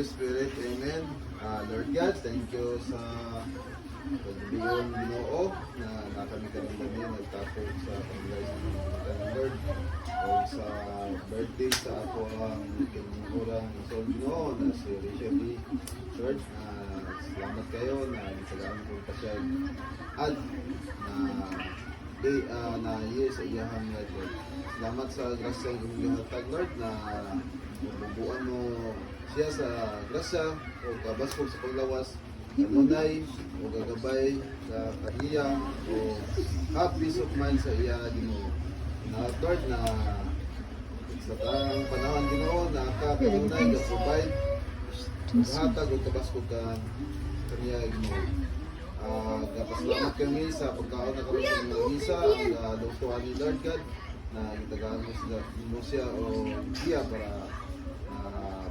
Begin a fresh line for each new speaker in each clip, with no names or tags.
Holy Spirit. Amen. Lord God, thank you sa pagbibigyan Ginoo na nakami kami nagtapos sa pag-blessing ng Lord o sa birthday sa ako ang kinurang soul Ginoo na si Richard Lee Church. Salamat kayo na nagsagaan ko pa siya at na yes sa iyahang Lord. Salamat sa grasya ng gihatag Lord na bubuan mo siya sa grasya o kabaskog sa paglawas kanunay o gagabay sa kaniya o have peace of mind sa iya Ginoo. Na Lord na sa tarang panahon Ginoo na kanunay na provide hatag o kabaskog ka kaniya Ginoo. Kapasalamat kami sa pagkaon na kami sa mga misa ang lutuan ni Lord God na itagaan mo siya o siya para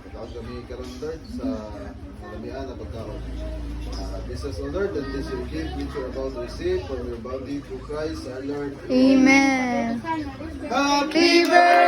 pagkaon kami karon Lord sa malamian na pagkaon. This is O Lord, and this is your gift which you are about to receive from your body through Christ our Lord.
Amen.
Happy birthday!